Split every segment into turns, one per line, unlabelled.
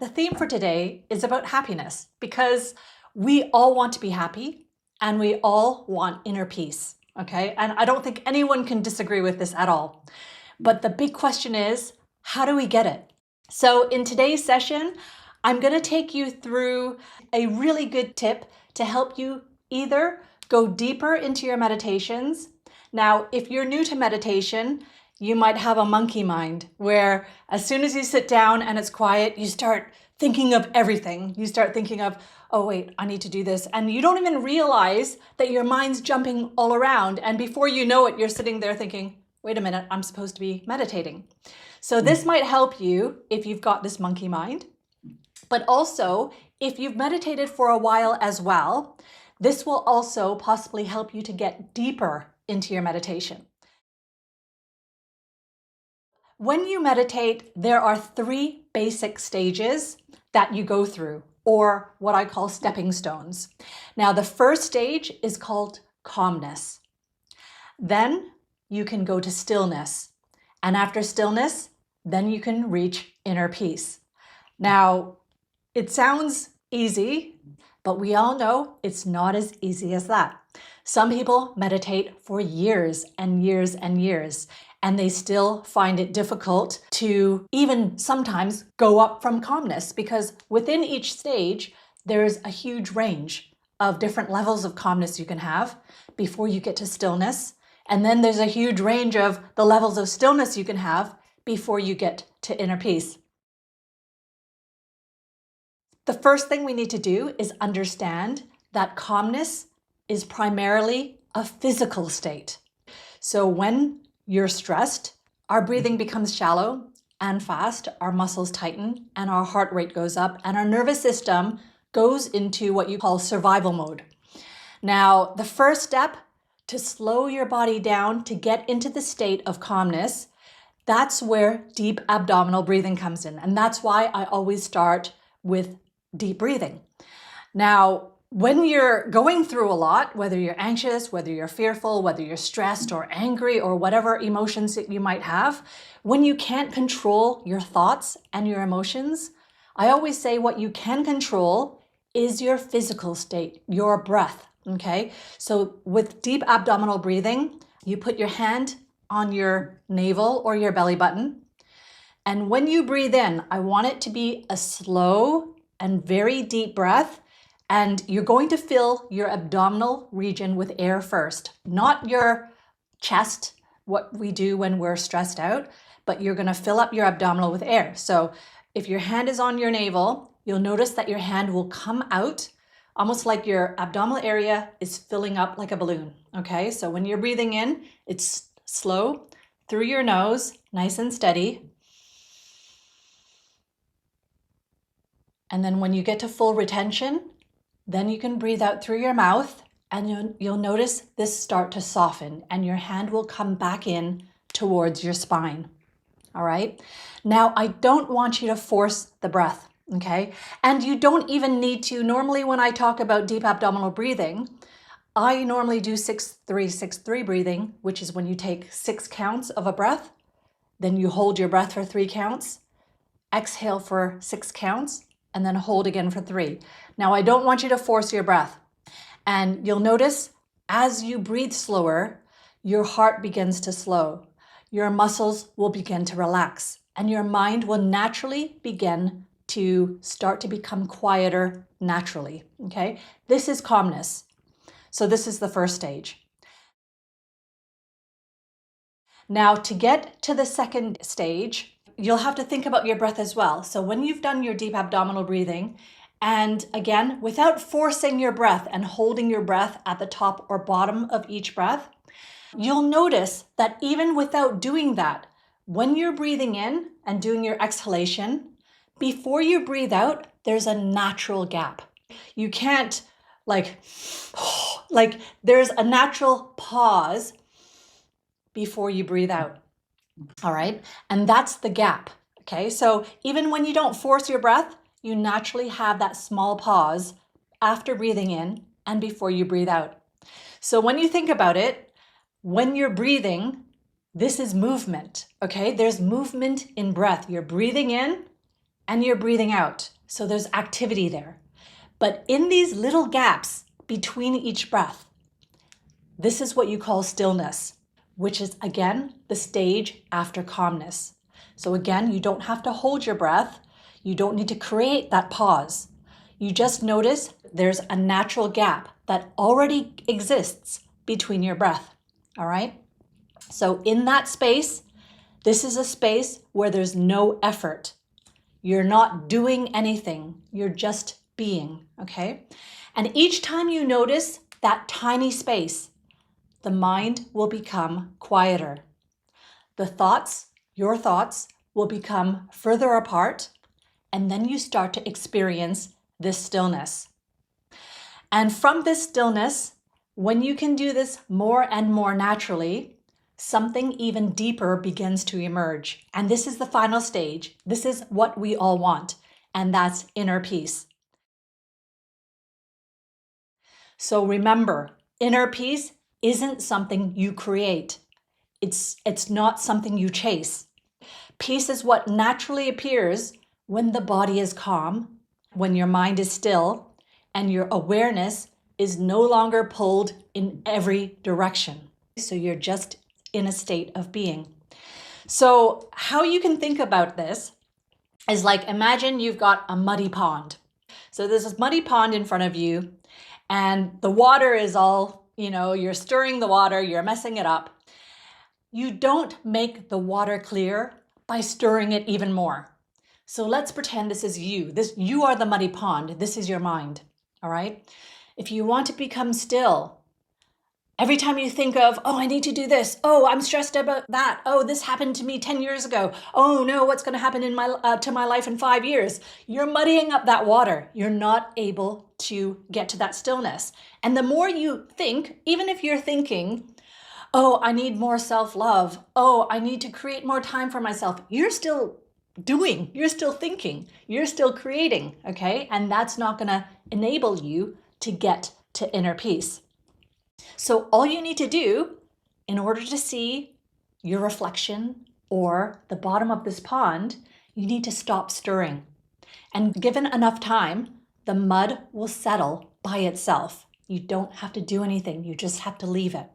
The theme for today is about happiness because we all want to be happy and we all want inner peace, okay? And I don't think anyone can disagree with this at all. But the big question is, how do we get it? So in today's session, I'm going to take you through a really good tip to help you either go deeper into your meditations. Now, if you're new to meditation, you might have a monkey mind where as soon as you sit down and it's quiet, you start thinking of everything. You start thinking of, oh wait, I need to do this. And you don't even realize that your mind's jumping all around. And before you know it, you're sitting there thinking, wait a minute, I'm supposed to be meditating. So this might help you if you've got this monkey mind. But also, if you've meditated for a while as well, this will also possibly help you to get deeper into your meditation. When you meditate, there are 3 basic stages that you go through, or what I call stepping stones. Now, the first stage is called calmness. Then you can go to stillness. And after stillness, then you can reach inner peace. Now, it sounds easy, but we all know it's not as easy as that. Some people meditate for years and years and years, and they still find it difficult to even sometimes go up from calmness, because within each stage, there's a huge range of different levels of calmness you can have before you get to stillness. And then there's a huge range of the levels of stillness you can have before you get to inner peace. The first thing we need to do is understand that calmness is primarily a physical state. So when you're stressed, our breathing becomes shallow and fast, our muscles tighten, and our heart rate goes up, and our nervous system goes into what you call survival mode. Now, the first step to slow your body down to get into the state of calmness, that's where deep abdominal breathing comes in. And that's why I always start with deep breathing. Now, when you're going through a lot, whether you're anxious, whether you're fearful, whether you're stressed or angry or whatever emotions that you might have, when you can't control your thoughts and your emotions, I always say what you can control is your physical state, your breath, okay? So with deep abdominal breathing, you put your hand on your navel or your belly button. And when you breathe in, I want it to be a slow and very deep breath. And you're going to fill your abdominal region with air first, not your chest, what we do when we're stressed out, but you're going to fill up your abdominal with air. So if your hand is on your navel, you'll notice that your hand will come out almost like your abdominal area is filling up like a balloon. Okay, so when you're breathing in, it's slow through your nose, nice and steady. And then when you get to full retention, then you can breathe out through your mouth, and you'll notice this start to soften, and your hand will come back in towards your spine. All right. Now, I don't want you to force the breath, okay? And you don't even need to. Normally, when I talk about deep abdominal breathing, I normally do 6-3-6-3 breathing, which is when you take 6 counts of a breath, then you hold your breath for 3 counts, exhale for 6 counts, and then hold again for 3. Now, I don't want you to force your breath. And you'll notice as you breathe slower, your heart begins to slow. Your muscles will begin to relax, and your mind will naturally begin to start to become quieter naturally, okay? This is calmness. So this is the first stage. Now, to get to the second stage, you'll have to think about your breath as well. So when you've done your deep abdominal breathing, and again, without forcing your breath and holding your breath at the top or bottom of each breath, you'll notice that even without doing that, when you're breathing in and doing your exhalation, before you breathe out, there's a natural gap. You can't there's a natural pause before you breathe out. All right. And that's the gap. Okay. So even when you don't force your breath, you naturally have that small pause after breathing in and before you breathe out. So when you think about it, when you're breathing, this is movement. Okay. There's movement in breath. You're breathing in and you're breathing out. So there's activity there. But in these little gaps between each breath, this is what you call stillness, which is, again, the stage after calmness. So again, you don't have to hold your breath. You don't need to create that pause. You just notice there's a natural gap that already exists between your breath, all right? So in that space, this is a space where there's no effort. You're not doing anything. You're just being, okay? And each time you notice that tiny space, the mind will become quieter. The thoughts, your thoughts, will become further apart, and then you start to experience this stillness. And from this stillness, when you can do this more and more naturally, something even deeper begins to emerge. And this is the final stage. This is what we all want, and that's inner peace. So remember, inner peace isn't something you create. It's not something you chase. Peace is what naturally appears when the body is calm, when your mind is still, and your awareness is no longer pulled in every direction. So you're just in a state of being. So how you can think about this is like, imagine you've got a muddy pond. So there's this muddy pond in front of you, and the water is all, you're stirring the water, you're messing it up. You don't make the water clear by stirring it even more. So let's pretend this is you. You are the muddy pond. This is your mind, all right? If you want to become still, every time you think of, oh, I need to do this. Oh, I'm stressed about that. Oh, this happened to me 10 years ago. Oh no, what's going to happen to my life in 5 years? You're muddying up that water. You're not able to get to that stillness. And the more you think, even if you're thinking, oh, I need more self-love. Oh, I need to create more time for myself. You're still doing, you're still thinking, you're still creating, okay? And that's not going to enable you to get to inner peace. So all you need to do in order to see your reflection or the bottom of this pond, you need to stop stirring. And given enough time, the mud will settle by itself. You don't have to do anything. You just have to leave it.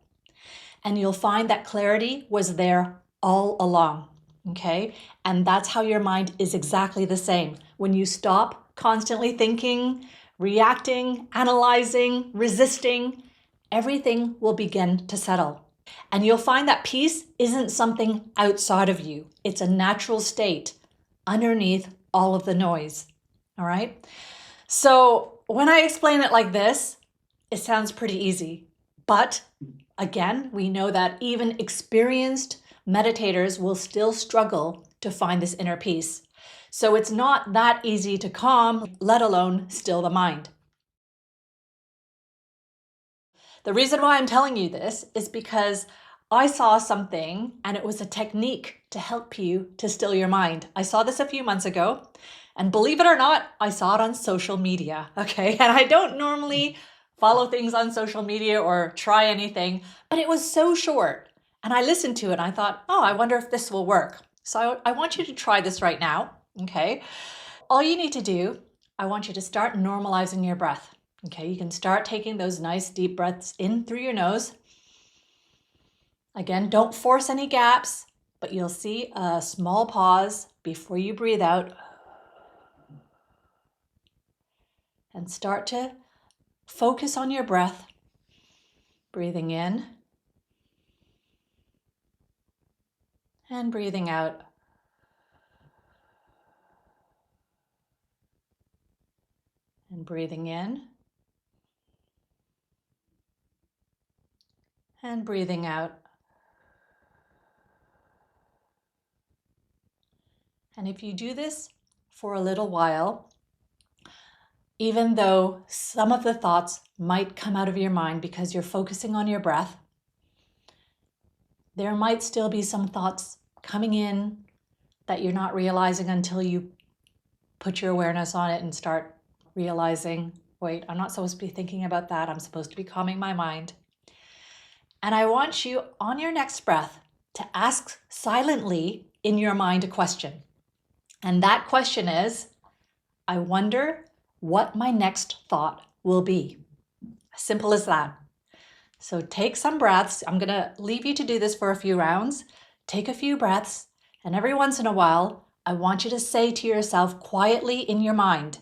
And you'll find that clarity was there all along, okay? And that's how your mind is exactly the same. When you stop constantly thinking, reacting, analyzing, resisting, everything will begin to settle. And you'll find that peace isn't something outside of you. It's a natural state underneath all of the noise, all right? So when I explain it like this, it sounds pretty easy. But again, we know that even experienced meditators will still struggle to find this inner peace. So it's not that easy to calm, let alone still the mind. The reason why I'm telling you this is because I saw something and it was a technique to help you to still your mind. I saw this a few months ago, and believe it or not, I saw it on social media, okay? And I don't normally follow things on social media or try anything, but it was so short. And I listened to it and I thought, oh, I wonder if this will work. So I want you to try this right now, okay? All you need to do, I want you to start normalizing your breath. Okay, you can start taking those nice deep breaths in through your nose. Again, don't force any gaps, but you'll see a small pause before you breathe out. And start to focus on your breath. Breathing in and breathing out. And breathing in and breathing out. And if you do this for a little while, even though some of the thoughts might come out of your mind because you're focusing on your breath, there might still be some thoughts coming in that you're not realizing until you put your awareness on it and start realizing, wait, I'm not supposed to be thinking about that. I'm supposed to be calming my mind. And I want you on your next breath to ask silently in your mind a question. And that question is, I wonder what my next thought will be. Simple as that. So take some breaths. I'm going to leave you to do this for a few rounds. Take a few breaths, and every once in a while, I want you to say to yourself quietly in your mind,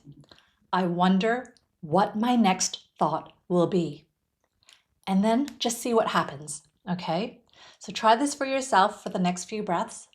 I wonder what my next thought will be. And then just see what happens, okay? So try this for yourself for the next few breaths.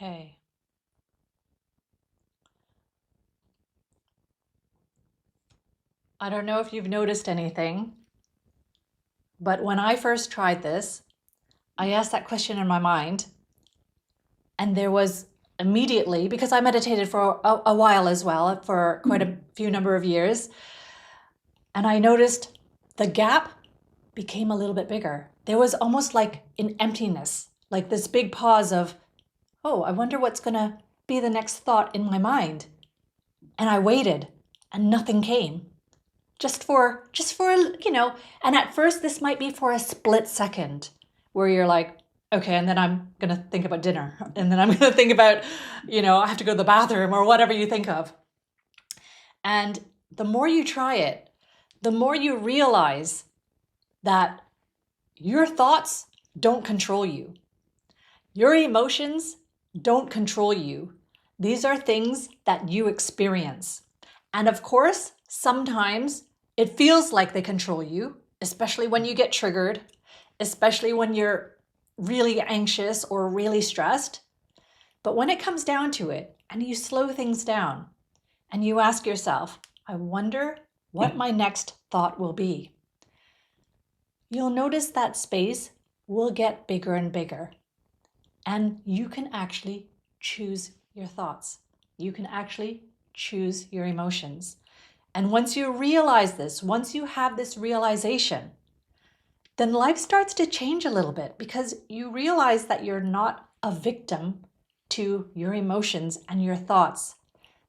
Okay. I don't know if you've noticed anything, but when I first tried this, I asked that question in my mind, and there was immediately, because I meditated for a while as well, for quite a few number of years, and I noticed the gap became a little bit bigger. There was almost like an emptiness, like this big pause of, oh, I wonder what's going to be the next thought in my mind. And I waited and nothing came. Just for, and at first this might be for a split second where you're like, okay, and then I'm going to think about dinner. And then I'm going to think about, I have to go to the bathroom or whatever you think of. And the more you try it, the more you realize that your thoughts don't control you. Your emotions don't control you. These are things that you experience. And of course, sometimes it feels like they control you, especially when you get triggered, especially when you're really anxious or really stressed. But when it comes down to it, and you slow things down, and you ask yourself, I wonder what my next thought will be, you'll notice that space will get bigger and bigger. And you can actually choose your thoughts. You can actually choose your emotions. And once you realize this, once you have this realization, then life starts to change a little bit because you realize that you're not a victim to your emotions and your thoughts,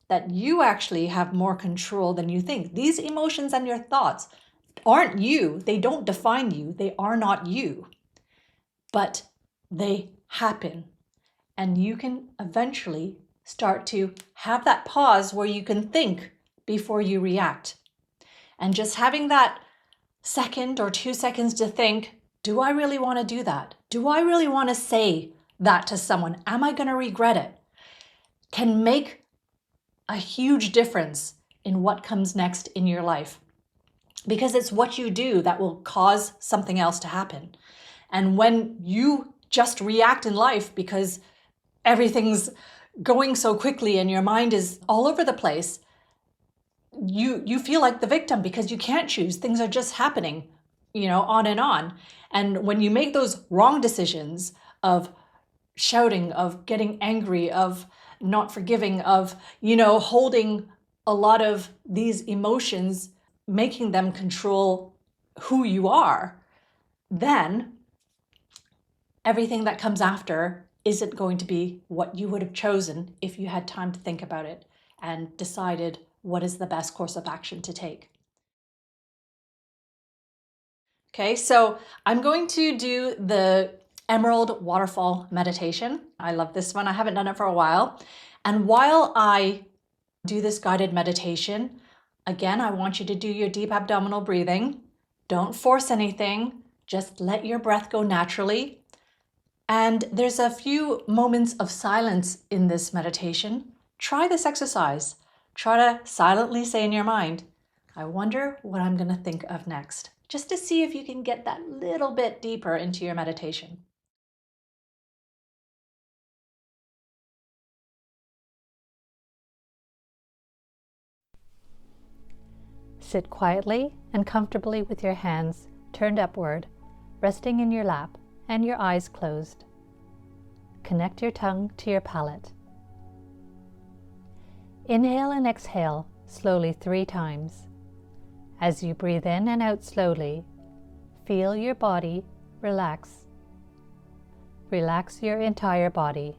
that you actually have more control than you think. These emotions and your thoughts aren't you. They don't define you. They are not you. But they happen. And you can eventually start to have that pause where you can think before you react. And just having that second or 2 seconds to think, do I really want to do that? Do I really want to say that to someone? Am I going to regret it? Can make a huge difference in what comes next in your life. Because it's what you do that will cause something else to happen. And when you just react in life because everything's going so quickly and your mind is all over the place, you feel like the victim because you can't choose. Things are just happening, on and on. And when you make those wrong decisions of shouting, of getting angry, of not forgiving, of, holding a lot of these emotions, making them control who you are, then everything that comes after isn't going to be what you would have chosen if you had time to think about it and decided what is the best course of action to take. Okay, so I'm going to do the Emerald Waterfall Meditation. I love this one. I haven't done it for a while. And while I do this guided meditation, again, I want you to do your deep abdominal breathing. Don't force anything. Just let your breath go naturally. And there's a few moments of silence in this meditation. Try this exercise. Try to silently say in your mind, I wonder what I'm going to think of next, just to see if you can get that little bit deeper into your meditation.
Sit quietly and comfortably with your hands turned upward, resting in your lap and your eyes closed. Connect your tongue to your palate. Inhale and exhale slowly 3 times. As you breathe in and out slowly, feel your body relax. Relax your entire body.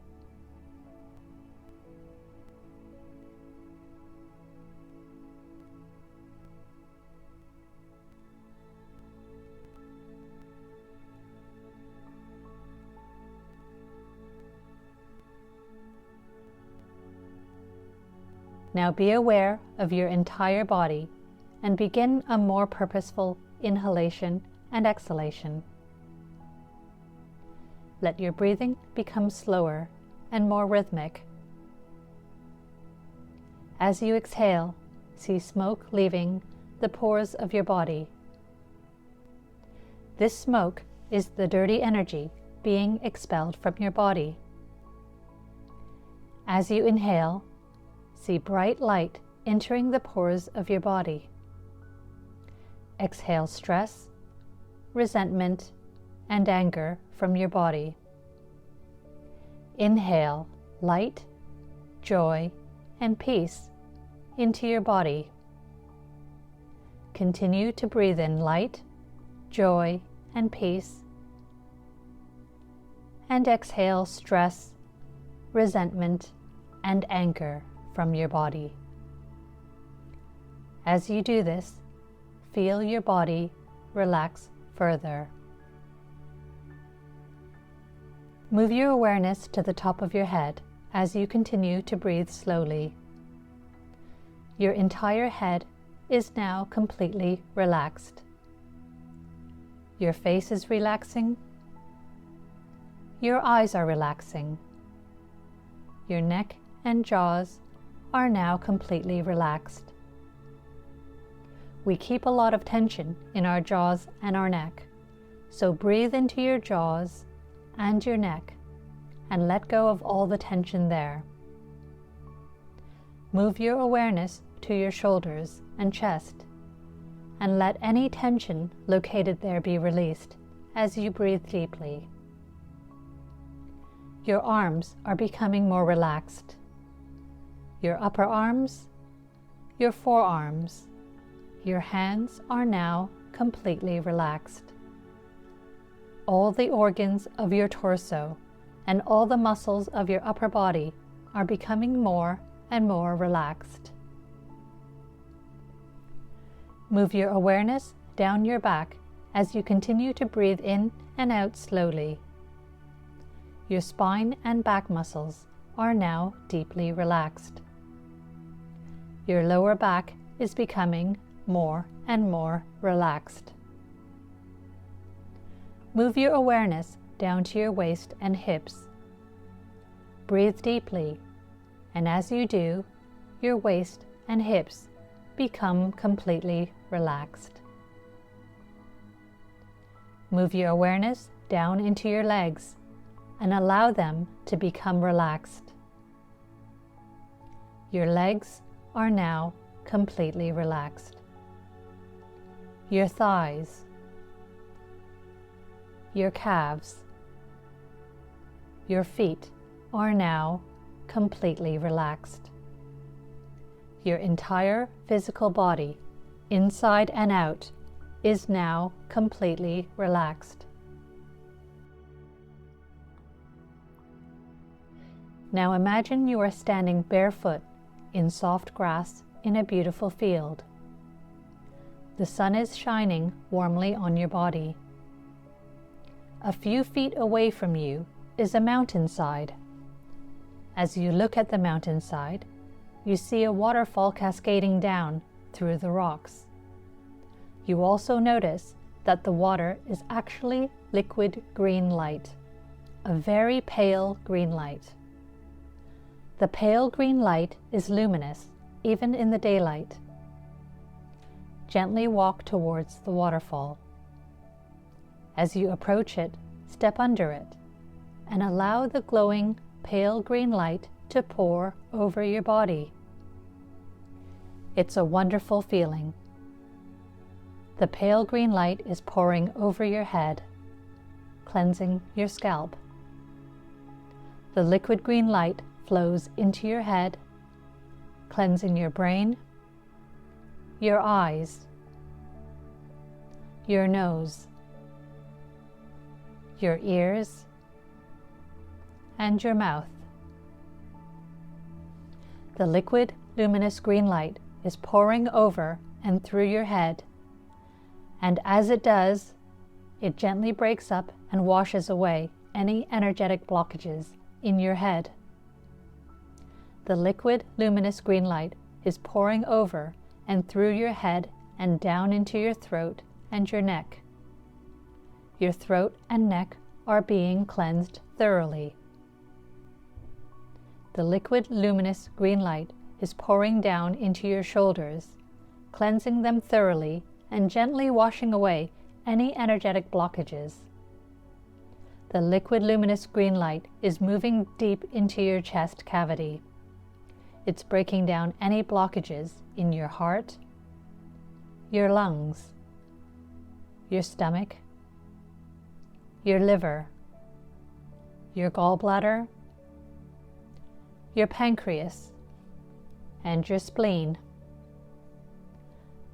Now be aware of your entire body and begin a more purposeful inhalation and exhalation. Let your breathing become slower and more rhythmic. As you exhale, see smoke leaving the pores of your body. This smoke is the dirty energy being expelled from your body. As you inhale, see bright light entering the pores of your body. Exhale stress, resentment, and anger from your body. Inhale light, joy, and peace into your body. Continue to breathe in light, joy, and peace. And exhale stress, resentment, and anger from your body. As you do this, feel your body relax further. Move your awareness to the top of your head as you continue to breathe slowly. Your entire head is now completely relaxed. Your face is relaxing. Your eyes are relaxing. Your neck and jaws are now completely relaxed. We keep a lot of tension in our jaws and our neck, so breathe into your jaws and your neck and let go of all the tension there. Move your awareness to your shoulders and chest and let any tension located there be released as you breathe deeply. Your arms are becoming more relaxed. Your upper arms, your forearms, your hands are now completely relaxed. All the organs of your torso and all the muscles of your upper body are becoming more and more relaxed. Move your awareness down your back as you continue to breathe in and out slowly. Your spine and back muscles are now deeply relaxed. Your lower back is becoming more and more relaxed. Move your awareness down to your waist and hips. Breathe deeply, and as you do, your waist and hips become completely relaxed. Move your awareness down into your legs and allow them to become relaxed. Your legs are now completely relaxed. Your thighs, your calves, your feet are now completely relaxed. Your entire physical body, inside and out, is now completely relaxed. Now imagine you are standing barefoot in soft grass in a beautiful field. The sun is shining warmly on your body. A few feet away from you is a mountainside. As you look at the mountainside, you see a waterfall cascading down through the rocks. You also notice that the water is actually liquid green light, a very pale green light. The pale green light is luminous, even in the daylight. Gently walk towards the waterfall. As you approach it, step under it and allow the glowing pale green light to pour over your body. It's a wonderful feeling. The pale green light is pouring over your head, cleansing your scalp. The liquid green light flows into your head, cleansing your brain, your eyes, your nose, your ears, and your mouth. The liquid, luminous green light is pouring over and through your head, and as it does, it gently breaks up and washes away any energetic blockages in your head. The liquid, luminous green light is pouring over and through your head and down into your throat and your neck. Your throat and neck are being cleansed thoroughly. The liquid, luminous green light is pouring down into your shoulders, cleansing them thoroughly and gently washing away any energetic blockages. The liquid, luminous green light is moving deep into your chest cavity. It's breaking down any blockages in your heart, your lungs, your stomach, your liver, your gallbladder, your pancreas, and your spleen.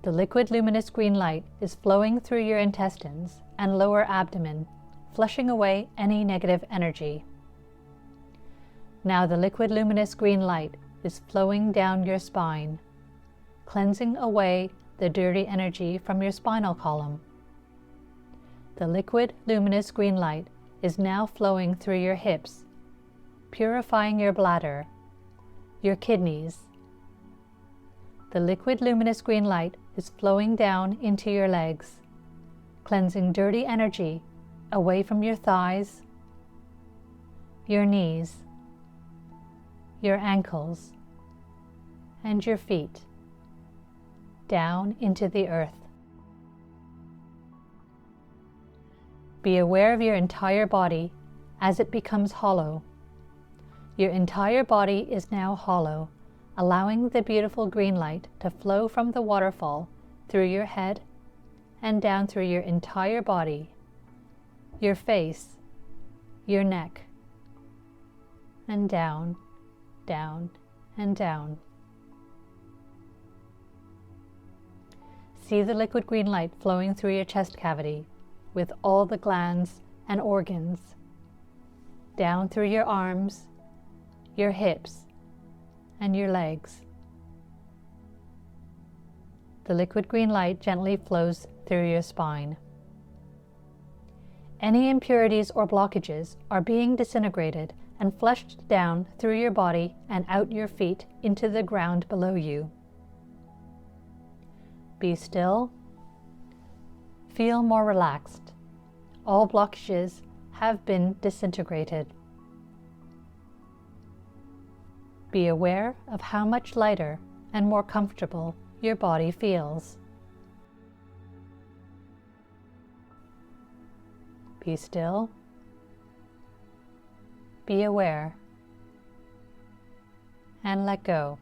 The liquid luminous green light is flowing through your intestines and lower abdomen, flushing away any negative energy. Now the liquid luminous green light is flowing down your spine, cleansing away the dirty energy from your spinal column. The liquid luminous green light is now flowing through your hips, purifying your bladder, your kidneys. The liquid luminous green light is flowing down into your legs, cleansing dirty energy away from your thighs, your knees, your ankles, and your feet, down into the earth. Be aware of your entire body as it becomes hollow. Your entire body is now hollow, allowing the beautiful green light to flow from the waterfall through your head and down through your entire body, your face, your neck, and down, down, and down. See the liquid green light flowing through your chest cavity with all the glands and organs, down through your arms, your hips, and your legs. The liquid green light gently flows through your spine. Any impurities or blockages are being disintegrated and flushed down through your body and out your feet into the ground below you. Be still. Feel more relaxed. All blockages have been disintegrated. Be aware of how much lighter and more comfortable your body feels. Be still. Be aware. And let go.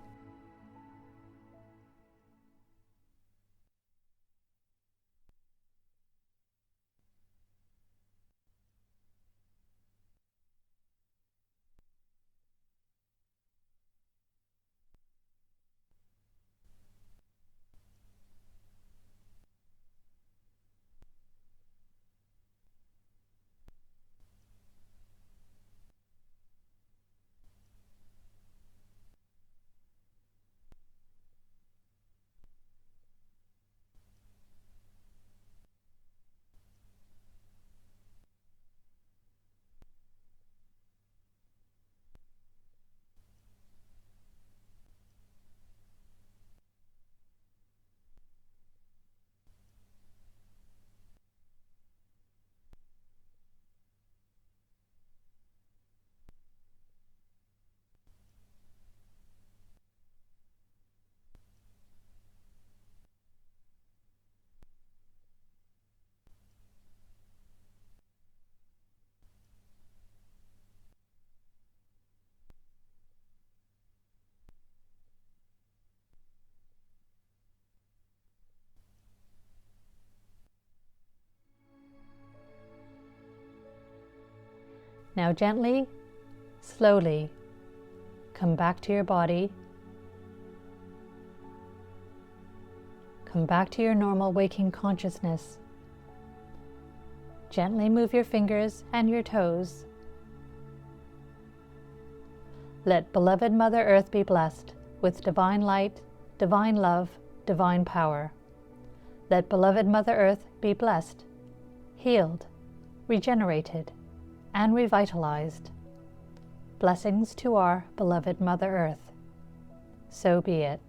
Now gently, slowly, come back to your body. Come back to your normal waking consciousness. Gently move your fingers and your toes. Let beloved Mother Earth be blessed with divine light, divine love, divine power. Let beloved Mother Earth be blessed, healed, regenerated, and revitalized. Blessings to our beloved Mother Earth. So be it.